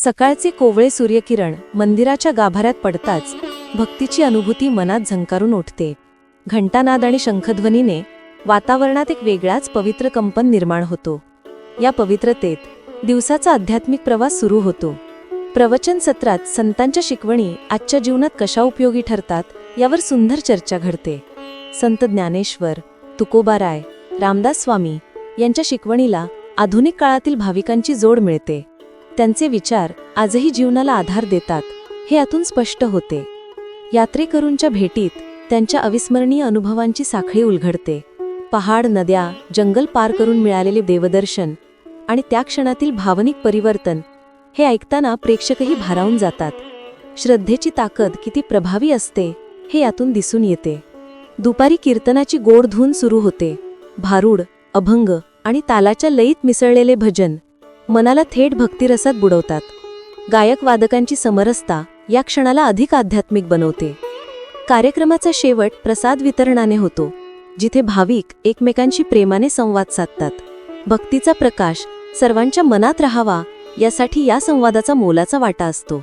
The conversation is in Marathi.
सकाळचे कोवळे सूर्यकिरण मंदिराच्या गाभाऱ्यात पडताच भक्तीची अनुभूती मनात झंकारून उठते. घंटानाद आणि शंखध्वनीने वातावरणात एक वेगळाच पवित्र कंपन निर्माण होतो. या पवित्रतेत दिवसाचा आध्यात्मिक प्रवास सुरू होतो. प्रवचन सत्रात संतांच्या शिकवणी आजच्या जीवनात कशा उपयोगी ठरतात यावर सुंदर चर्चा घडते. संत ज्ञानेश्वर, तुकोबाराय, रामदास स्वामी यांच्या शिकवणीला आधुनिक काळातील भाविकांची जोड मिळते. त्यांचे विचार आजही जीवनाला आधार देतात हे यातून स्पष्ट होते. यात्रेकरूंच्या भेटीत त्यांच्या अविस्मरणीय अनुभवांची साखळी उलगडते. पहाड, नद्या, जंगल पार करून मिळालेले देवदर्शन आणि त्या क्षणातील भावनिक परिवर्तन हे ऐकताना प्रेक्षकही भारावून जातात. श्रद्धेची ताकद किती प्रभावी असते हे यातून दिसून येते. दुपारी कीर्तनाची गोड धून सुरू होते. भारूड, अभंग आणि तालाच्या लयीत मिसळलेले भजन मनाला थेट भक्तिरसात बुडवतात. गायक वादकांची समरसता या क्षणाला अधिक आध्यात्मिक बनवते. कार्यक्रमाचा शेवट प्रसाद वितरणाने होतो, जिथे भाविक एकमेकांशी प्रेमाने संवाद साधतात. भक्तीचा प्रकाश सर्वांच्या मनात राहावा यासाठी या संवादाचा मोलाचा वाटा असतो.